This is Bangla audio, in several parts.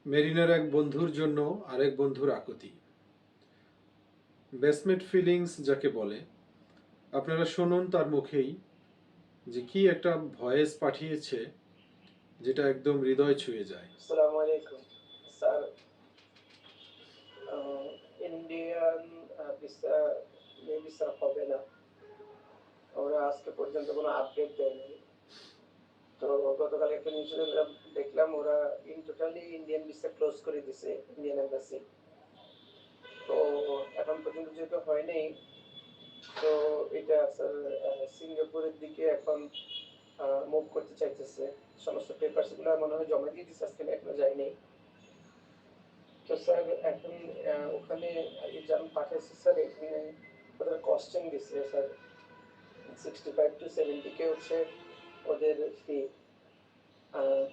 মেরিনার এক বন্ধুর জন্য আরেক বন্ধুর আকুতি। বেসমেট ফিলিংস যাকে বলে, আপনারা শুনুন তার মুখেই যে কি একটা ভয়েস পাঠিয়েছে, যেটা একদম হৃদয় ছুঁয়ে যায়। আসসালামু আলাইকুম sir. Indian visa maybe sir হবে না। ওরা আজকে পর্যন্ত কোনো আপডেট দেয়নি। তো গতকাল একটা নিউজ দেখলাম ওরা টোটালি ইন্ডিয়ান ভিসা ক্লোজ করে দিছে ইন্ডিয়ান এম্বাসি। তো এখন পর্যন্ত যেহেতু হয়নি, তো এটা স্যার সিঙ্গাপুরের দিকে এখন মুভ করতে চাইতেছে। সমস্ত পেপারস গুলো মনে হয় জমা দিয়ে দিচ্ছে, আজকে এখনো যায়নি। তো স্যার এখন ওখানে এক্সাম পাঠাইছে স্যার, এখানে ওদের কস্টিং দিচ্ছে স্যার 65 to 70K হচ্ছে ওদের ফি,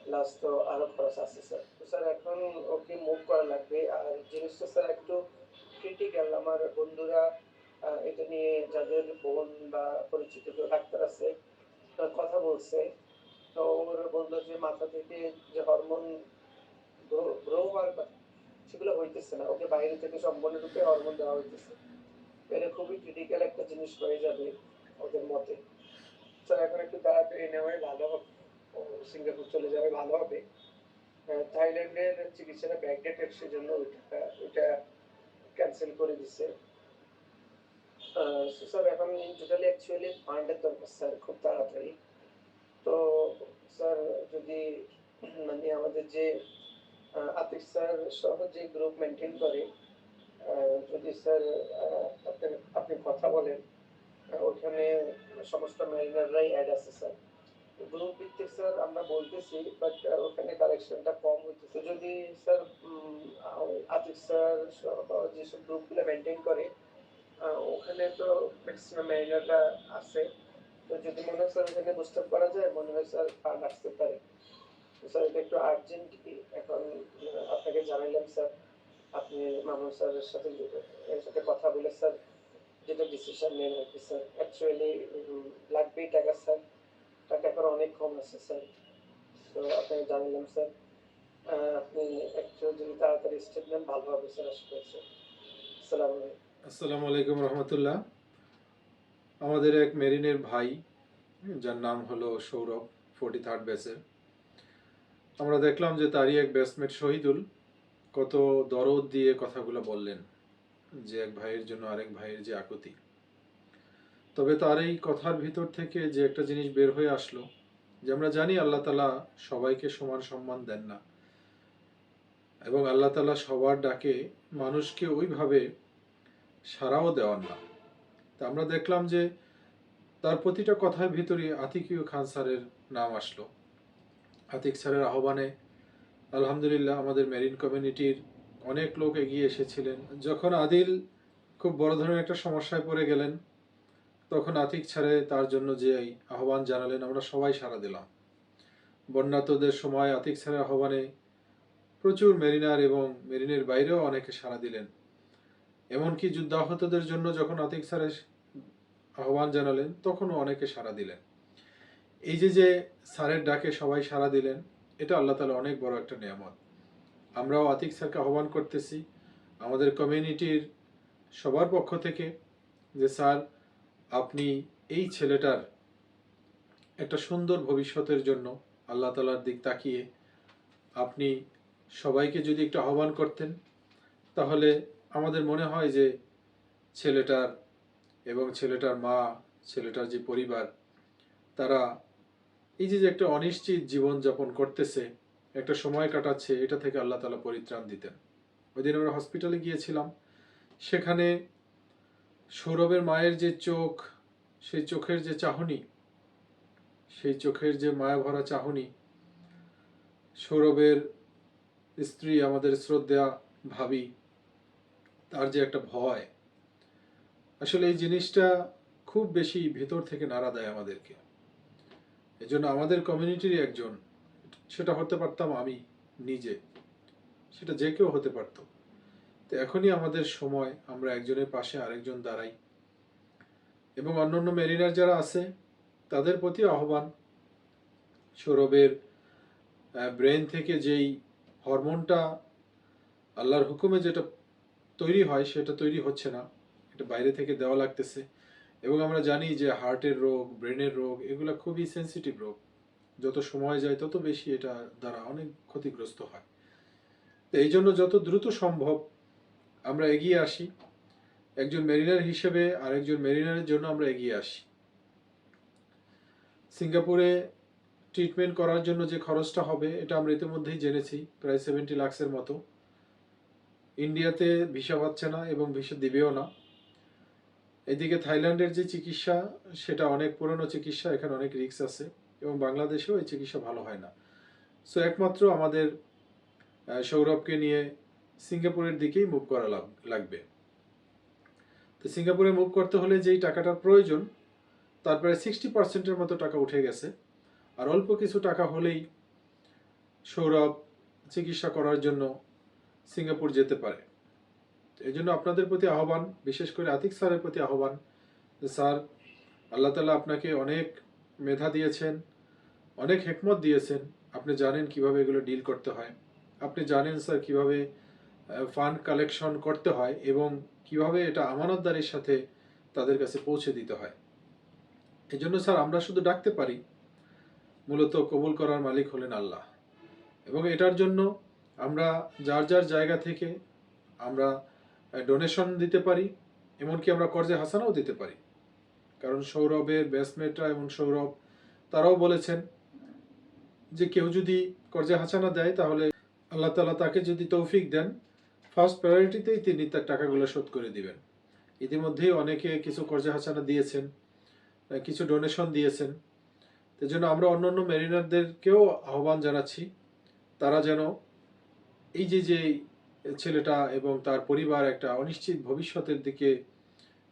প্লাস তো আরো খরচ আছে স্যার। তো স্যার এখন ওকে মুভ করা লাগবে। আর জিনিসটা স্যার একটু ক্রিটিক্যাল। আমার বন্ধুরা এটা নিয়ে যাদের বোন বা পরিচিত কেউ ডাক্তার আছে তারা কথা বলছে। তো ওর বললো যে মাথা থেকে যে হরমোন গ্রো হওয়ার সেগুলো হইতেছে না, ওকে বাইরে থেকে সম্পূর্ণরূপে হরমোন দেওয়া হইতেছে। এটা খুবই ক্রিটিক্যাল একটা জিনিস হয়ে যাবে ওদের মতে। স্যার এখন একটু তাড়াতাড়ি নেওয়াই ভালো হবে, ও সিঙ্গাপুর চলে যাবে ভালো হবে। থাইল্যান্ডের চিকিৎসাটা ব্যাকডেটেড, সেজন্য ওইটা ক্যান্সেল করে দিছে। স্যার এখন টোটালি অ্যাকচুয়ালি ফান্ডের দরকার স্যার, খুব তাড়াতাড়ি। তো স্যার যদি মানে আমাদের যে আতিক স্যার সহ যে গ্রুপ মেনটেন করে, যদি স্যার আপনি আপনি কথা বলেন, ওখানে সমস্ত মেরিনাররাই অ্যাড আছে স্যার। গ্রুপ ভিত্তিক স্যার আমরা বলতেছি, বাট ওখানে কালেকশনটা কম হইতেছে। যদি স্যার আতিক স্যার সহ যেসব গ্রুপগুলো মেনটেন করে, ওখানে তো ম্যাক্সিমাম মেরিনাররা আছে। তো যদি মনে হয় স্যার ওখানে বুস্ট আপ করা যায়, মনে হয় স্যার ফান্ড আসতে পারে। তো স্যার এটা একটু আর্জেন্ট এখন আপনাকে জানাইলাম স্যার। আপনি মামুন স্যারের সাথে এর সাথে কথা বলে স্যার যেটা ডিসিশন নেন আর কি স্যার। অ্যাকচুয়ালি লাগবেই টাকা স্যার, টাকা এখন অনেক কম আছে স্যার। তো আপনাকে জানালাম স্যার। আপনি একটু যদি তাড়াতাড়ি স্টেপ নেন ভালো হবে স্যার, আশা করছি। আসসালামু আলাইকুম। আসসালামু আলাইকুম রহমতুল্লাহ। আমাদের এক মেরিনের ভাই, যার নাম হলো সৌরভ, 43rd ব্যাচের। আমরা দেখলাম যে তারই এক ব্যাচমেট শহীদুল কত দরদ দিয়ে কথাগুলো বললেন, যে এক ভাইয়ের জন্য আরেক ভাইয়ের যে আকুতি। তবে তার এই কথার ভিতর থেকে যে একটা জিনিস বের হয়ে আসলো, যে আমরা জানি আল্লাহ তালা সবাইকে সমান সম্মান দেন না, এবং আল্লাহ তালা সবার ডাকে মানুষকে ওইভাবে সাড়াও দেওয়ান না। তা আমরা দেখলাম যে তার প্রতিটা কথার ভিতরে আতিকীয় খান স্যারের নাম আসলো। আতিক স্যারের আহ্বানে আলহামদুলিল্লাহ আমাদের মেরিন কমিউনিটির অনেক লোক এগিয়ে এসেছিলেন। যখন আদিল খুব বড় ধরনের একটা সমস্যায় পড়ে গেলেন, তখন আতিক স্যারে তার জন্য যে আহ্বান জানালেন, আমরা সবাই সাড়া দিলাম। বন্যাতদের সময় আতিক স্যারের আহ্বানে প্রচুর মেরিনার এবং মেরিনের বাইরেও অনেকে সাড়া দিলেন। এমনকি যুদ্ধাহতদের জন্য যখন আতিক স্যারের আহ্বান জানালেন, তখনও অনেকে সাড়া দিলেন। এই যে যে স্যারের ডাকে সবাই সাড়া দিলেন, এটা আল্লাহ তাআলা অনেক বড় একটা নিয়ামত। আমরাও আতিক স্যারকে আহ্বান করতেছি আমাদের কমিউনিটির সবার পক্ষ থেকে, যে স্যার, আপনি এই ছেলেটার একটা সুন্দর ভবিষ্যতের জন্য আল্লাহ তাআলার দিক তাকিয়ে আপনি সবাইকে যদি একটু আহ্বান করতেন, তাহলে আমাদের মনে হয় যে ছেলেটার এবং ছেলেটার মা, ছেলেটার যে পরিবার, তারা এই যে একটা অনিশ্চিত জীবন যাপন করতেছে, একটা সময় কাটাচ্ছে, এটা থেকে আল্লাহ তাআলা পরিত্রাণ দিতেন। ওই দিন আমরা হসপিটালে গিয়েছিলাম, সেখানে সৌরভের মায়ের যে চোখ, সেই চোখের যে চাহনি, সেই চোখের যে মায়া ভরা চাহনি, সৌরভের স্ত্রী আমাদের শ্রদ্ধা ভাবি, তার যে একটা ভয়, আসলে এই জিনিসটা খুব বেশি ভেতর থেকে নাড়া দেয় আমাদেরকে। এজন্য আমাদের কমিউনিটির একজন, সেটা হতে পারতাম আমি নিজে, সেটা যে কেউ হতে পারত। তো এখনই আমাদের সময় আমরা একজনের পাশে আরেকজন দাঁড়াই, এবং অন্যান্য মেরিনার যারা আছে তাদের প্রতি আহ্বান, সৌরভের ব্রেন থেকে যেই হরমোনটা আল্লাহর হুকুমে যেটা তৈরি হয় সেটা তৈরি হচ্ছে না, এটা বাইরে থেকে দেওয়া লাগতেছে। এবং আমরা জানি যে হার্টের রোগ, ব্রেনের রোগ এগুলো খুবই সেন্সিটিভ রোগ, যত সময় যায় তত বেশি এটা দ্বারা অনেক ক্ষতিগ্রস্ত হয়। তো এই জন্য যত দ্রুত সম্ভব আমরা এগিয়ে আসি, একজন মেরিনার হিসেবে আরেকজন মেরিনারের জন্য আমরা এগিয়ে আসি। সিঙ্গাপুরে ট্রিটমেন্ট করার জন্য যে খরচটা হবে এটা আমরা ইতিমধ্যেই জেনেছি, প্রায় 70 লাখের মতো। ইন্ডিয়াতে ভিসা পাচ্ছে না এবং ভিসা দিবেও না। এদিকে থাইল্যান্ডের যে চিকিৎসা সেটা অনেক পুরনো চিকিৎসা, এখানে অনেক রিস্ক আছে এবং বাংলাদেশেও এই চিকিৎসা ভালো হয় না। সো একমাত্র আমাদের সৌরভকে নিয়ে সিঙ্গাপুরের দিকেই মুভ করা লাগবে। তো সিঙ্গাপুরে মুভ করতে হলে যেই টাকাটার প্রয়োজন তার প্রায় 60% মতো টাকা উঠে গেছে। আর অল্প কিছু টাকা হলেই সৌরভ চিকিৎসা করার জন্য সিঙ্গাপুর যেতে পারে। এই জন্য আপনাদের প্রতি আহ্বান, বিশেষ করে আতিক স্যারের প্রতি আহ্বান যে স্যার, আল্লাহ তাআলা আপনাকে অনেক মেধা দিয়েছেন, অনেক হিকমত দিয়েছেন, আপনি জানেন কিভাবে এগুলো ডিল করতে হয়, আপনি জানেন স্যার কিভাবে ফান্ড কালেকশন করতে হয় এবং কিভাবে এটা আমানতদারির সাথে তাদের কাছে পৌঁছে দিতে হয়। এই জন্য স্যার আমরা শুধু ডাকতে পারি, মূলত কবুল করার মালিক হলেন আল্লাহ। এবং এটার জন্য আমরা যার যার জায়গা থেকে আমরা ডোনেশন দিতে পারি, এমনকি আমরা কর্জে হাসানাও দিতে পারি। কারণ সৌরভের ব্যাচমেটরা এবং সৌরভ তারাও বলেছেন যে কেউ যদি কর্জে হাসানা দেয় তাহলে আল্লাহ তাআলা তাকে যদি তৌফিক দেন, ফার্স্ট প্রায়োরিটিতেই তিনি তার টাকাগুলো শোধ করে দিবেন। ইতিমধ্যেই অনেকে কিছু কর্জে হাসানা দিয়েছেন, কিছু ডোনেশন দিয়েছেন। এই জন্য আমরা অন্যান্য মেরিনারদেরকেও আহ্বান জানাচ্ছি, তারা যেন এই যে যে ছেলেটা এবং তার পরিবার একটা অনিশ্চিত ভবিষ্যতের দিকে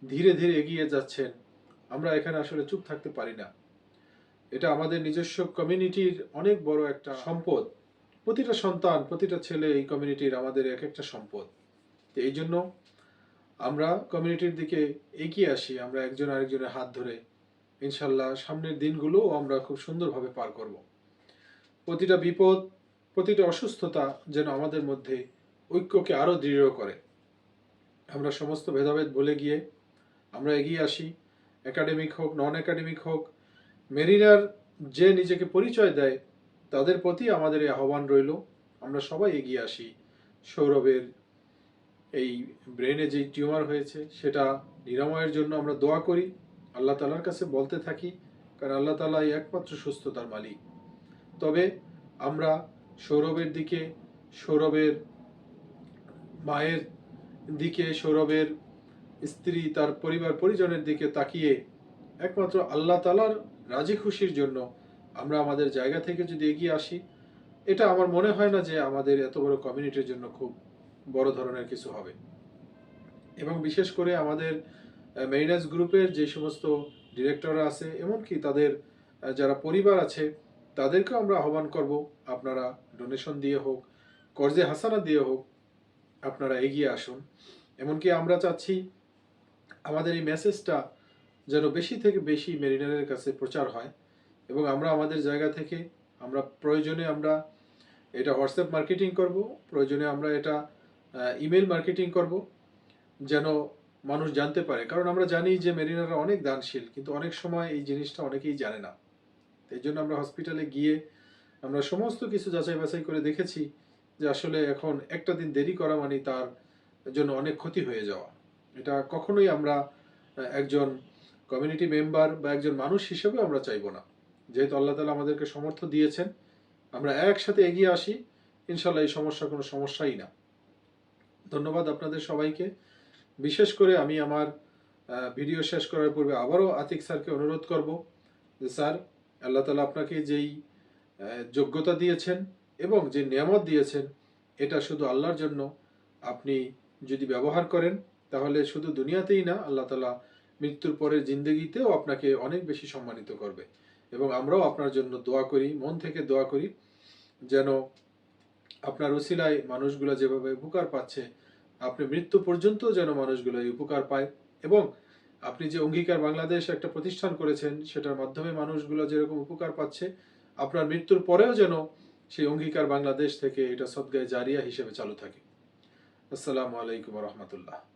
ধীরে ধীরে এগিয়ে যাচ্ছেন, আমরা এখানে আসলে চুপ থাকতে পারি না। এটা আমাদের নিজস্ব কমিউনিটির অনেক বড় একটা সম্পদ। প্রতিটা সন্তান, প্রতিটা ছেলে এই কমিউনিটির আমাদের এক একটা সম্পদ। তো এই জন্য আমরা কমিউনিটির দিকে এগিয়ে আসি, আমরা একজন আরেকজনের হাত ধরে ইনশাল্লাহ সামনের দিনগুলো আমরা খুব সুন্দরভাবে পার করব। প্রতিটা বিপদ, প্রতিটা অসুস্থতা যেন আমাদের মধ্যে ঐক্যকে আরো দৃঢ় করে। আমরা সমস্ত ভেদাভেদ ভুলে গিয়ে আমরা এগিয়ে আসি, একাডেমিক হোক, নন একাডেমিক হোক। মেরিনার যে নিজেকে পরিচয় দেয় তাদের প্রতি আমাদের এই আহ্বান রইল, আমরা সবাই এগিয়ে আসি। সৌরভের এই ব্রেনে যে টিউমার হয়েছে সেটা নিরাময়ের জন্য আমরা দোয়া করি, আল্লাহ তাআলার কাছে বলতে থাকি, কারণ আল্লাহ তাআলাই একমাত্র সুস্থতার মালিক। তবে আমরা সৌরভের দিকে, সৌরভের মায়ের দিকে, সৌরভের স্ত্রী, তার পরিবার পরিজনের দিকে তাকিয়ে একমাত্র আল্লাহ তাআলার রাজি খুশির জন্য আমরা আমাদের জায়গা থেকে যদি এগিয়ে আসি, এটা আমার মনে হয় না যে আমাদের এত বড় কমিউনিটির জন্য খুব বড় ধরনের কিছু হবে। এবং বিশেষ করে আমাদের মেরিনার্স গ্রুপের যে সমস্ত ডিরেক্টররা আছে, এমনকি তাদের যারা পরিবার আছে, তাদেরকেও আমরা আহ্বান করব, আপনারা ডোনেশন দিয়ে হোক, কর্জে হাসানা দিয়ে হোক, আপনারা এগিয়ে আসুন। এমনকি আমরা চাচ্ছি আমাদের এই মেসেজটা যেন বেশি থেকে বেশি মেরিনারের কাছে প্রচার হয় এবং আমরা আমাদের জায়গা থেকে আমরা প্রয়োজনে আমরা এটা হোয়াটসঅ্যাপ মার্কেটিং করব, প্রয়োজনে আমরা এটা ইমেল মার্কেটিং করব, যেন মানুষ জানতে পারে। কারণ আমরা জানি যে মেরিনাররা অনেক দানশীল, কিন্তু অনেক সময় এই জিনিসটা অনেকেই জানে না। এই জন্য আমরা হসপিটালে গিয়ে আমরা সমস্ত কিছু যাচাই বাছাই করে দেখেছি যে আসলে এখন একটা দিন দেরি করা মানে তার জন্য অনেক ক্ষতি হয়ে যাওয়া। এটা কখনোই আমরা একজন কমিউনিটি মেম্বার বা একজন মানুষ হিসেবে আমরা চাইবো না। যেহেতু আল্লাহ তাআলা আমাদেরকে সমর্থ দিয়েছেন, আমরা একসাথে এগিয়ে আসি, ইনশাল্লাহ এই সমস্যা কোনো সমস্যাই না। ধন্যবাদ আপনাদের সবাইকে। বিশেষ করে আমি আমার ভিডিও শেষ করার পূর্বে আবারও আতিক স্যারকে অনুরোধ করব যে স্যার, আল্লাহ তাআলা আপনাকে যেই যোগ্যতা দিয়েছেন এবং যে নিয়ামত দিয়েছেন, এটা শুধু আল্লাহর জন্য। আপনি যদি ব্যবহার করেন তাহলে শুধু দুনিয়াতেই না, আল্লাহ তাআলা মৃত্যুর পরের জিন্দেগিতেও আপনাকে অনেক বেশি সম্মানিত করবে। এবং আমরাও আপনার জন্য দোয়া করি, মন থেকে দোয়া করি, যেন আপনার উসিলায় মানুষগুলো যেভাবে উপকার পাচ্ছে, আপনি মৃত্যু পর্যন্ত যেন মানুষগুলো এই উপকার পায়। এবং আপনি যে অঙ্গীকার বাংলাদেশ একটা প্রতিষ্ঠান করেছেন, সেটার মাধ্যমে মানুষগুলো যেরকম উপকার পাচ্ছে, আপনার মৃত্যুর পরেও যেন সেই অঙ্গীকার বাংলাদেশ থেকে এটা সদগায়ে জারিয়া হিসেবে চালু থাকে। আসসালামু আলাইকুম রহমতুল্লাহ।